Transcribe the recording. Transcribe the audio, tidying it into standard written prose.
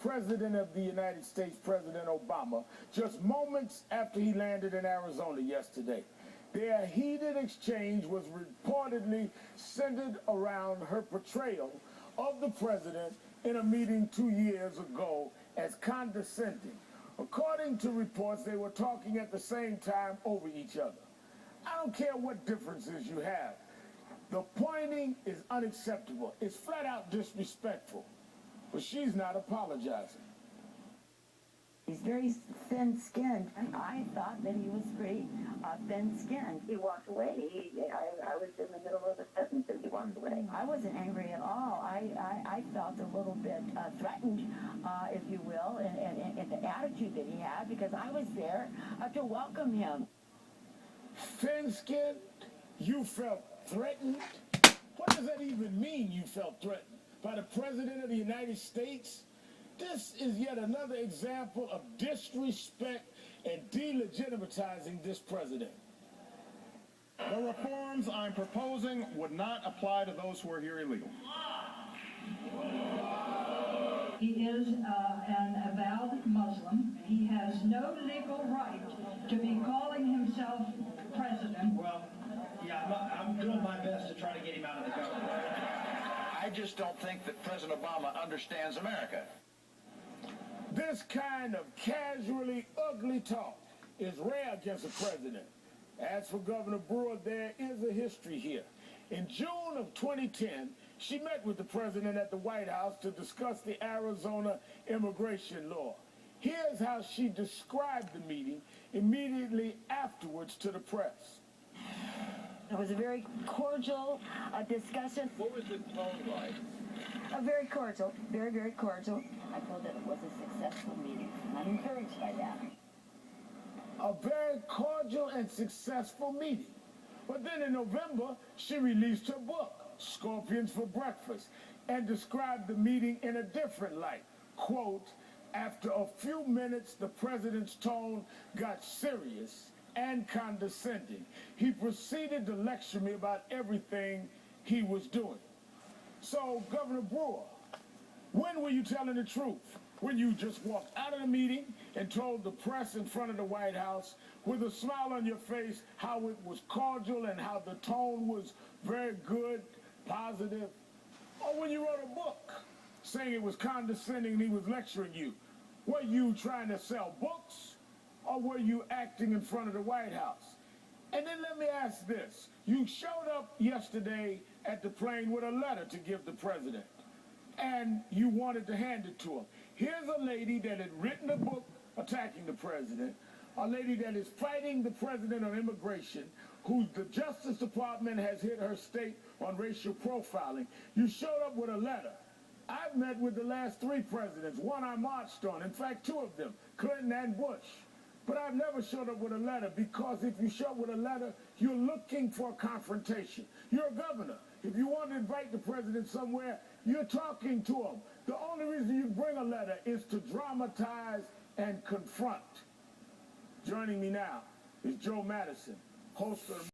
President of the United States, President Obama, just moments after he landed in Arizona yesterday. Their heated exchange was reportedly centered around her portrayal of the president in a meeting 2 years ago as condescending. According to reports, they were talking at the same time over each other. I don't care what differences you have. The pointing is unacceptable. It's flat out disrespectful. But she's not apologizing. He's very thin-skinned, and I thought that he was very thin-skinned. He walked away. I was in the middle of a sentence and he walked away. I wasn't angry at all. I felt a little bit threatened, if you will, in the attitude that he had, because I was there to welcome him. Thin-skinned? You felt threatened? What does that even mean, you felt threatened? By the President of the United States? This is yet another example of disrespect and delegitimizing this president. The reforms I'm proposing would not apply to those who are here illegal. He is an avowed Muslim. He has no legal right to be calling himself president. Well, yeah, I'm doing my best to try to get him out of the government. I just don't think that President Obama understands America. This kind of casually ugly talk is rare against a president. As for Governor Brewer, there is a history here. In June of 2010, she met with the president at the White House to discuss the Arizona immigration law. Here's how she described the meeting immediately afterwards to the press. It was a very cordial discussion. What was the tone like? Very cordial, very, very cordial. I feel that it was a successful meeting. I'm encouraged by that. A very cordial and successful meeting. But then in November, she released her book, Scorpions for Breakfast, and described the meeting in a different light. Quote, after a few minutes, the president's tone got serious and condescending. He proceeded to lecture me about everything he was doing. So, Governor Brewer, when were you telling the truth? When you just walked out of the meeting and told the press in front of the White House with a smile on your face how it was cordial and how the tone was very good, positive? Or when you wrote a book saying it was condescending and he was lecturing you? Were you trying to sell books or were you acting in front of the White House? And then let me ask this. You showed up yesterday at the plane with a letter to give the president, and you wanted to hand it to him. Here's a lady that had written a book attacking the president, a lady that is fighting the president on immigration, who the Justice Department has hit her state on racial profiling. You showed up with a letter. I've met with the last 3 presidents, one I marched on, in fact 2 of them, Clinton and Bush. But I've never showed up with a letter, because if you show up with a letter, you're looking for a confrontation. You're a governor. If you want to invite the president somewhere, you're talking to him. The only reason you bring a letter is to dramatize and confront. Joining me now is Joe Madison, host of